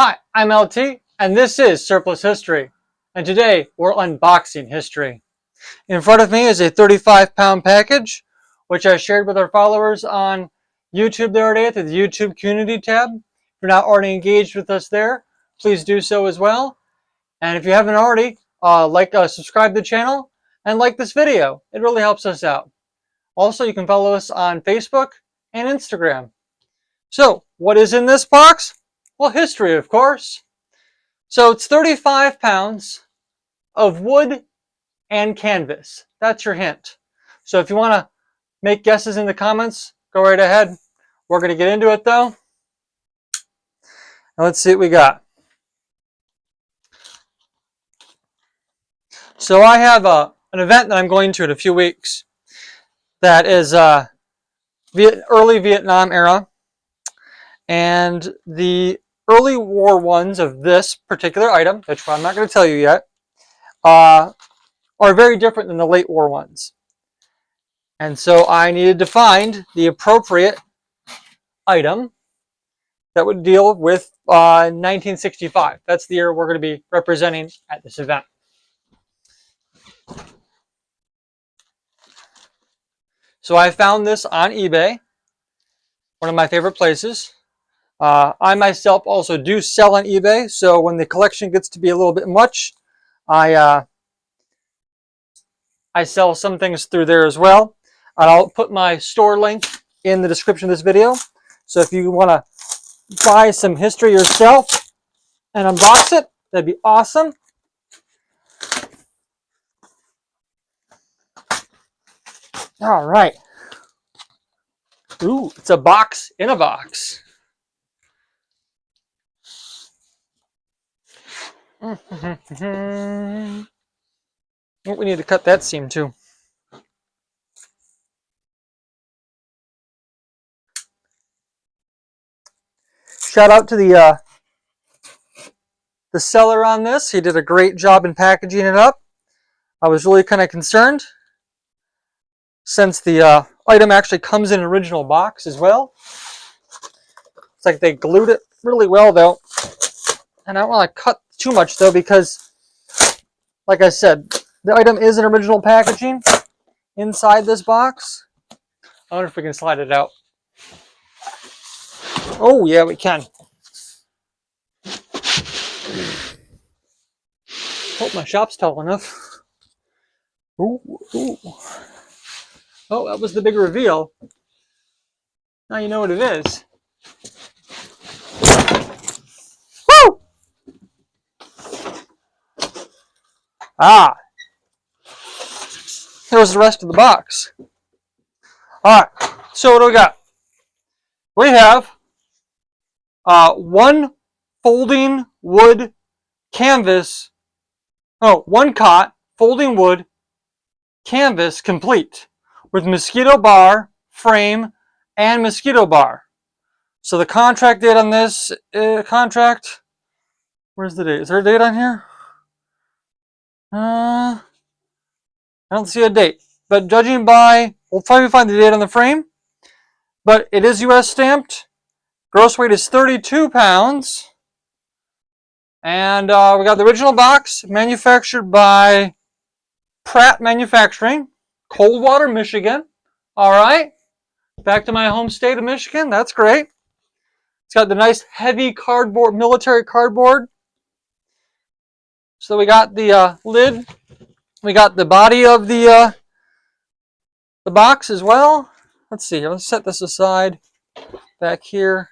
Hi, I'm LT, and this is Surplus History. And today we're unboxing history. In front of me is a 35-pound package, which I shared with our followers on YouTube the other day through the YouTube community tab. If you're not already engaged with us there, please do so as well. And if you haven't already, subscribe to the channel and like this video. It really helps us out. Also, you can follow us on Facebook and Instagram. So, what is in this box? Well, history, of course. So it's 35 pounds of wood and canvas. That's your hint. So if you want to make guesses in the comments, go right ahead. We're going to get into it though. And let's see what we got. So I have an event that I'm going to in a few weeks that is early Vietnam era. And the early war ones of this particular item, which I'm not going to tell you yet, are very different than the late war ones. And so I needed to find the appropriate item that would deal with 1965. That's the year we're going to be representing at this event. So I found this on eBay, one of my favorite places. I myself also do sell on eBay, so when the collection gets to be a little bit much, I sell some things through there as well. And I'll put my store link in the description of this video. So if you want to buy some history yourself and unbox it, that'd be awesome. All right. Ooh, it's a box in a box. Oh, we need to cut that seam too. Shout out to the seller on this. He did a great job in packaging it up. I was really kind of concerned since the item actually comes in an original box as well. It's like they glued it really well though. And I don't want to cut too much though because, like I said, the item is in original packaging inside this box. I wonder if we can slide it out. Oh yeah, we can. Hope my shop's tall enough. Ooh, ooh. Oh, that was the big reveal. Now you know what it is. Woo! Ah. There's the rest of the box. Alright, so what do we got? We have one folding wood canvas. Oh, one cot, folding wood, canvas complete with mosquito bar, frame, and mosquito bar. So the contract date on this, where's the date? Is there a date on here? I don't see a date. But judging by, we'll probably find the date on the frame. But it is US stamped. Gross weight is 32 pounds. And we got the original box, manufactured by Pratt Manufacturing, Coldwater, Michigan. All right. Back to my home state of Michigan. That's great. It's got the nice heavy cardboard, military cardboard. So we got the lid. We got the body of the box as well. Let's see. Let's set this aside back here.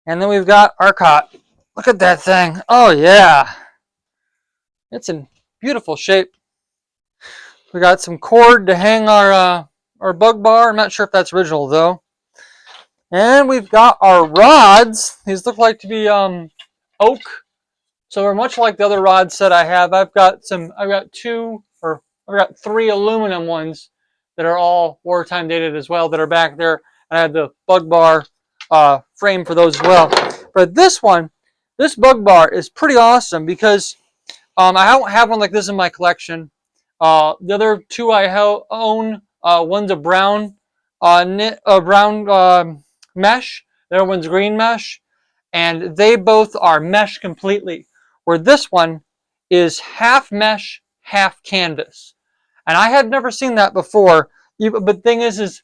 And then we've got our cot. Look at that thing. Oh, yeah. It's in beautiful shape. We got some cord to hang our bug bar. I'm not sure if that's original, though. And we've got our rods. These look like to be oak. So they're much like the other rods that I have. I've got three aluminum ones that are all wartime dated as well that are back there. I had the bug bar frame for those as well. But this bug bar is pretty awesome because I don't have one like this in my collection. The other two I own, one's a brown mesh. The other one's green mesh. and they both are mesh completely, where this one is half mesh, half canvas. And I had never seen that before. But the thing is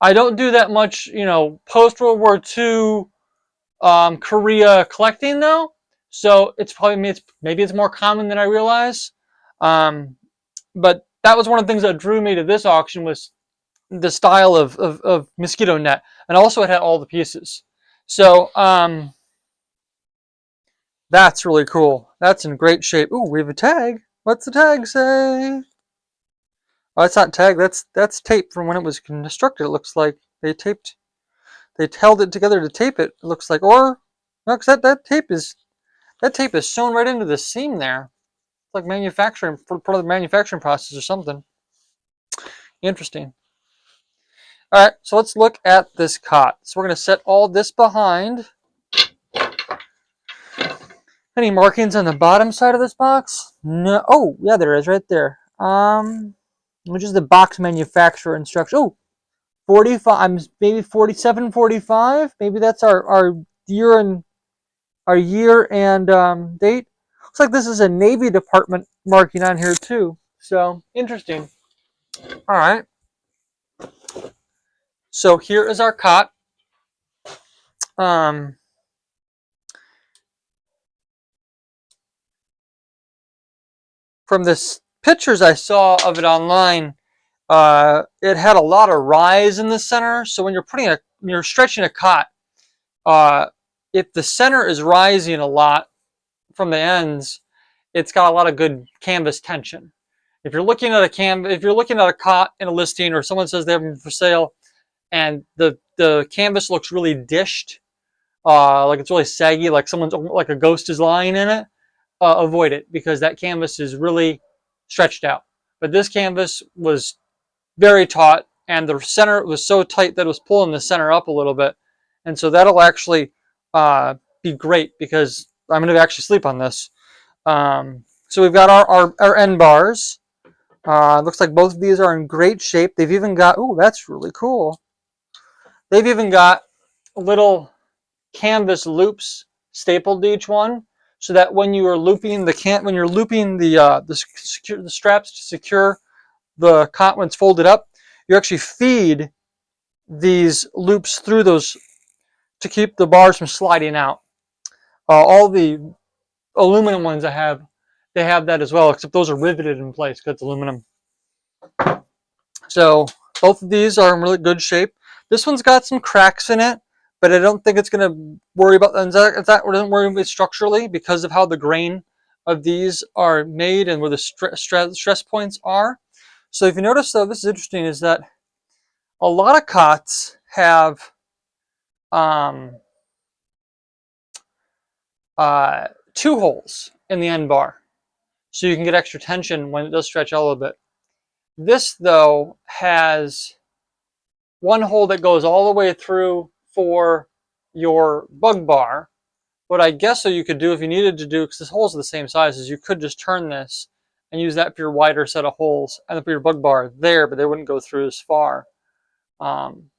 I don't do that much, post World War II Korea collecting though. So it's probably maybe it's more common than I realize. But that was one of the things that drew me to this auction was the style of mosquito net, and also it had all the pieces. So that's really cool. That's in great shape. Ooh, we have a tag. What's the tag say? Oh, it's not tag. That's tape from when it was constructed. It looks like they held it together to tape it. It looks like, or no, because that tape is sewn right into the seam there. It's like manufacturing, part of the manufacturing process or something. Interesting. All right, so let's look at this cot. So we're going to set all this behind. Any markings on the bottom side of this box? No. Oh, yeah, there is right there. Which is the box manufacturer instruction. Oh, 45. Maybe 47, 45. Maybe that's our year and date. Looks like this is a Navy Department marking on here too. So interesting. All right. So here is our cot. From the pictures I saw of it online, it had a lot of rise in the center. So when you're stretching a cot, if the center is rising a lot from the ends, it's got a lot of good canvas tension. If you're looking at a cot in a listing, or someone says they have them for sale, and the canvas looks really dished, like it's really saggy, like a ghost is lying in it, avoid it, because that canvas is really stretched out. But this canvas was very taut, and the center was so tight that it was pulling the center up a little bit, and so that'll actually be great because I'm going to actually sleep on this. So we've got our end bars. Looks like both of these are in great shape. They've even got, ooh, that's really cool. They've even got little canvas loops stapled to each one, so that when you are looping the straps to secure the cot when it's folded up, you actually feed these loops through those to keep the bars from sliding out. All the aluminum ones they have that as well, except those are riveted in place because it's aluminum. So both of these are in really good shape. This one's got some cracks in it, but I don't think it's going to worry about that. Doesn't worry about structurally because of how the grain of these are made and where the stress points are. So if you notice, though, this is interesting, is that a lot of cots have two holes in the end bar, so you can get extra tension when it does stretch out a little bit. This, though, has one hole that goes all the way through for your bug bar. What I guess so you could do if you needed to do, because this hole's the same size, is you could just turn this and use that for your wider set of holes and then for your bug bar there, but they wouldn't go through as far. And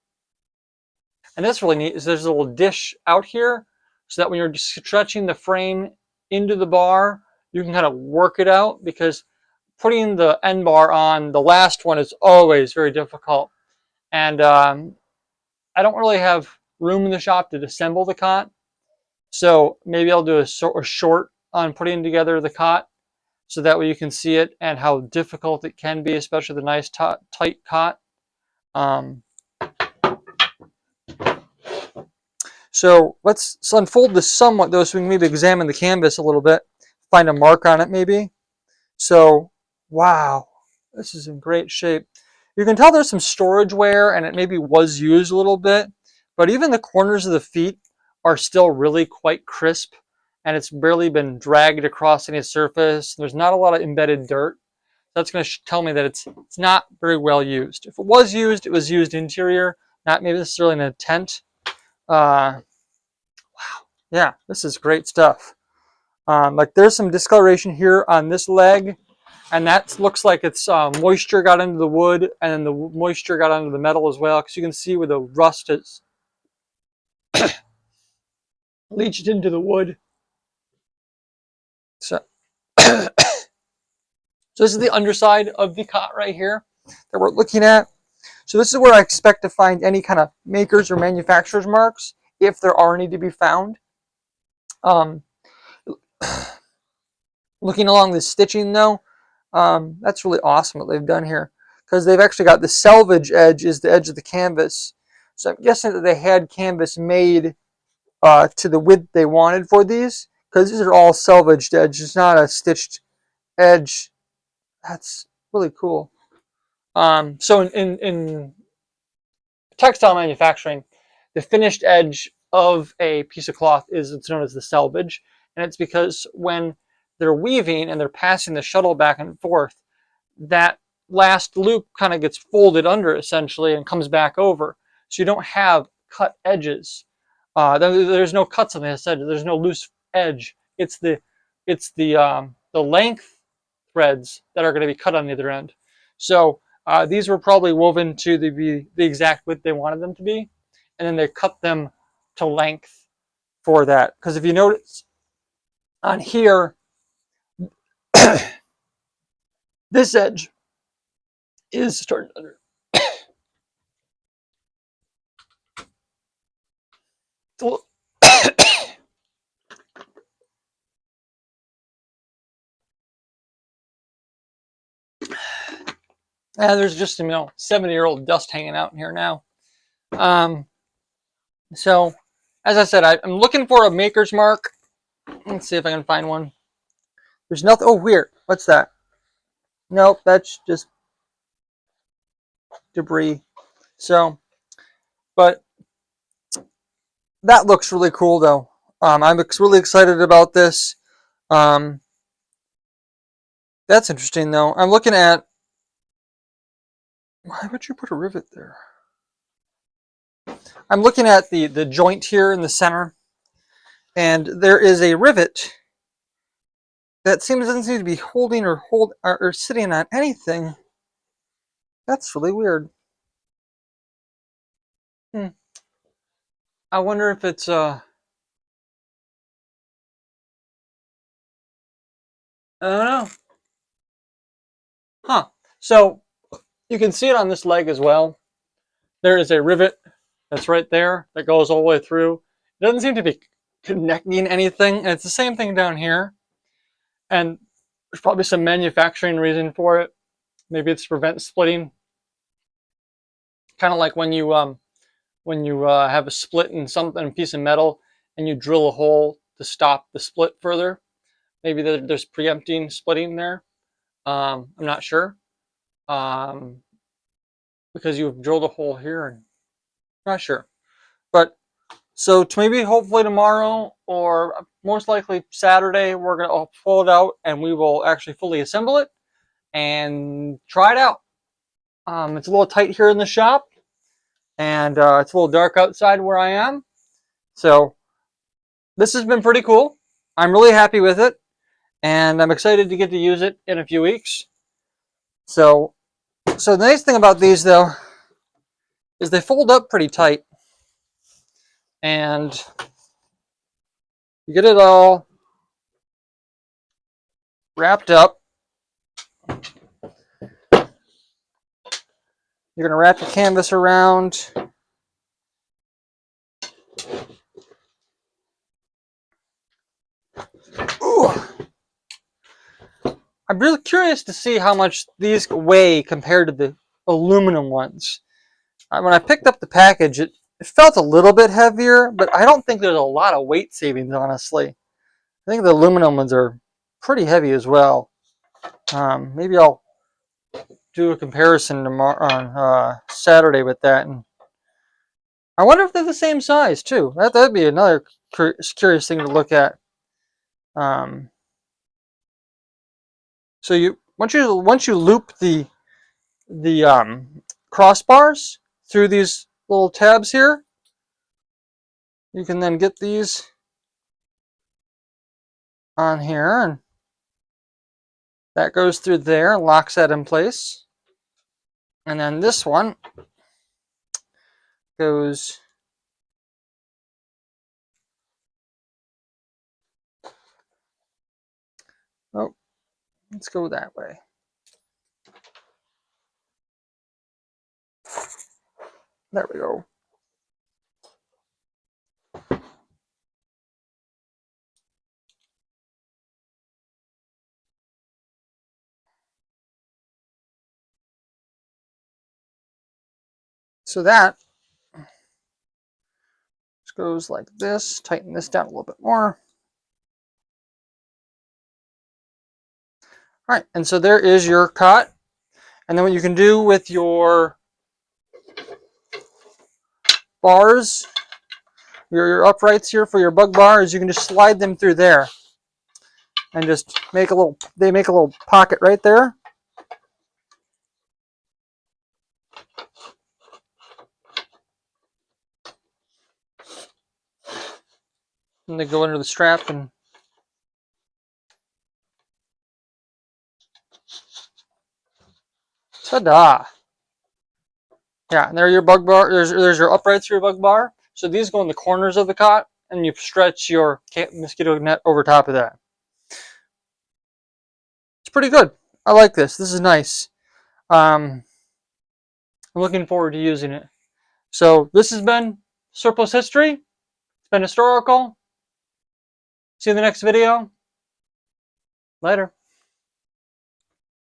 that's really neat, is there's a little dish out here so that when you're stretching the frame into the bar, you can kind of work it out, because putting the end bar on the last one is always very difficult. And I don't really have room in the shop to assemble the cot, so maybe I'll do a short on putting together the cot, so that way you can see it and how difficult it can be, especially the nice tight cot. So let's unfold this somewhat, though, so we can maybe examine the canvas a little bit, find a mark on it maybe. So, wow, this is in great shape. You can tell there's some storage wear, and it maybe was used a little bit, but even the corners of the feet are still really quite crisp, and it's barely been dragged across any surface. There's not a lot of embedded dirt. That's going to tell me that it's not very well used. If it was used interior, not maybe necessarily in a tent. Wow, yeah, this is great stuff. Like there's some discoloration here on this leg, and that looks like it's moisture got into the wood, and then the moisture got into the metal as well, because you can see where the rust is. leached into the wood. So, so this is the underside of the cot right here that we're looking at. So this is where I expect to find any kind of makers or manufacturer's marks, if there are any to be found. Um, looking along the stitching though, that's really awesome what they've done here, because they've actually got the selvage edge is the edge of the canvas. So I'm guessing that they had canvas made to the width they wanted for these, because these are all selvaged edge. It's not a stitched edge. That's really cool. So in textile manufacturing, the finished edge of a piece of cloth is it's known as the selvage, and it's because when they're weaving and they're passing the shuttle back and forth, that last loop kind of gets folded under essentially and comes back over, so you don't have cut edges. There's no cuts on the edge. There's no loose edge. It's the length threads that are going to be cut on the other end. So these were probably woven to the exact width they wanted them to be, and then they cut them to length for that. Because if you notice on here, this edge is starting under. And there's just 70-year-old dust hanging out in here now. So as I said, I'm looking for a maker's mark. Let's see if I can find one. There's nothing. Oh, weird. What's that? Nope, that's just debris. So, but that looks really cool though. I'm really excited about this. That's interesting though. I'm looking at, why would you put a rivet there? I'm looking at the joint here in the center, and there is a rivet that doesn't seem to be holding or sitting on anything. That's really weird. I wonder if it's I don't know. Huh. So you can see it on this leg as well. There is a rivet that's right there that goes all the way through. It doesn't seem to be connecting anything, and it's the same thing down here. And there's probably some manufacturing reason for it. Maybe it's to prevent splitting. Kind of like when you have a split in a piece of metal and you drill a hole to stop the split further. Maybe there's preempting splitting there. I'm not sure. Because you've drilled a hole here, and I'm not sure. But so maybe hopefully tomorrow or most likely Saturday, we're gonna pull it out and we will actually fully assemble it and try it out. It's a little tight here in the shop, and it's a little dark outside where I am. So this has been pretty cool. I'm really happy with it, and I'm excited to get to use it in a few weeks. So the nice thing about these though is they fold up pretty tight, and you get it all wrapped up. You're going to wrap the canvas around. Ooh. I'm really curious to see how much these weigh compared to the aluminum ones. When I picked up the package, it felt a little bit heavier, but I don't think there's a lot of weight savings, honestly. I think the aluminum ones are pretty heavy as well. Maybe I'll do a comparison tomorrow on Saturday with that, and I wonder if they're the same size too. That'd be another curious thing to look at. So once you loop the crossbars through these little tabs here, you can then get these on here, and that goes through there, locks that in place. And then this one goes Let's go that way. There we go. So that just goes like this. Tighten this down a little bit more. All right, and so there is your cot. And then what you can do with your bars, your uprights here for your bug bar, is you can just slide them through there and just make a little, they make a little pocket right there. And they go under the strap and ta-da! Yeah, and there are your bug bar. There's your uprights for your bug bar. So these go in the corners of the cot, and you stretch your mosquito net over top of that. It's pretty good. I like this. This is nice. I'm looking forward to using it. So this has been Surplus History. It's been historical. See you in the next video. Later.